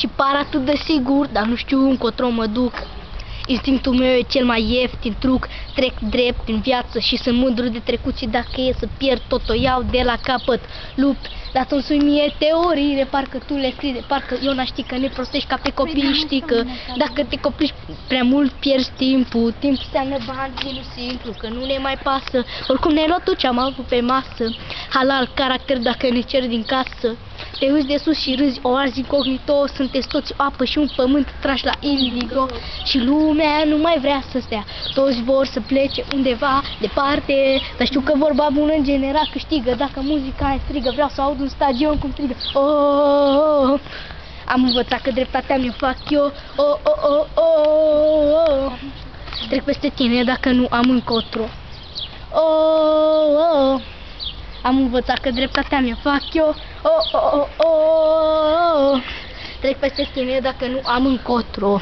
și par atât de sigur, dar nu știu încotro mă duc. Instinctul meu e cel mai ieftin truc, trec drept în viață și sunt mândru de trecut și dacă e să pierd tot o iau de la capăt. Lupt, dar tu îmi mie teoriile, parcă tu le scrii de parcă eu n-aș ști că ne prostești ca pe copii, știi că dacă te copliști prea mult pierzi timpul. Timpul înseamnă bani, nu simplu, că nu ne mai pasă. Oricum ne-ai luat tu ce-am avut pe masă. Halal, caracter dacă ne cer din casă. Te uiți de sus și râzi, o arzi incognito. Sunteți toți o apă și un pământ trași la indigo. Și lumea nu mai vrea să stea. Toți vor să plece undeva departe. Dar știu că vorba bună în general câștigă. Dacă muzica e strigă, vreau să aud un stadion cum strigă. Oh. Am învățat că dreptatea mi-o fac eu. Oh. Trec peste tine dacă nu am încotro. Oh. Am învățat că dreptatea mi-o fac eu. Oh. Trec peste tine dacă nu am încotro.